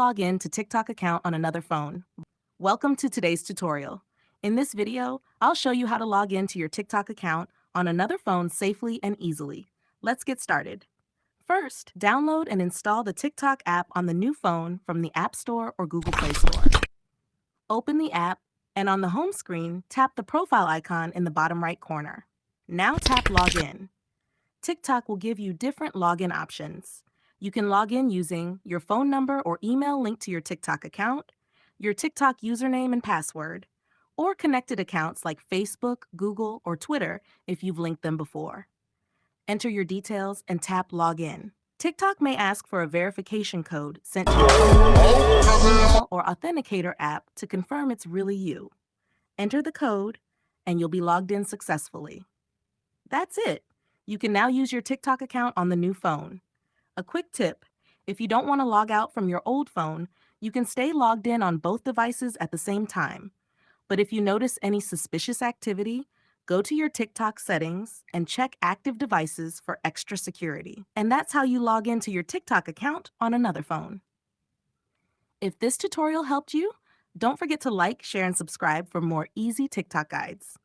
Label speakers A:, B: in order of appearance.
A: log in to TikTok account on another phone. Welcome to today's tutorial. In this video, I'll show you how to log in to your TikTok account on another phone safely and easily. Let's get started. First, download and install the TikTok app on the new phone from the App Store or Google Play Store. Open the app, and on the home screen, tap the profile icon in the bottom right corner. Now tap Login. TikTok will give you different login options. You can log in using your phone number or email linked to your TikTok account, your TikTok username and password, or connected accounts like Facebook, Google, or Twitter if you've linked them before. Enter your details and tap Login. TikTok may ask for a verification code sent to your phone number, email, or authenticator app to confirm it's really you. Enter the code, and you'll be logged in successfully. That's it. You can now use your TikTok account on the new phone. A quick tip: if you don't want to log out from your old phone, you can stay logged in on both devices at the same time. But if you notice any suspicious activity, go to your TikTok settings and check active devices for extra security. And that's how you log into your TikTok account on another phone. If this tutorial helped you, don't forget to like, share, and subscribe for more easy TikTok guides.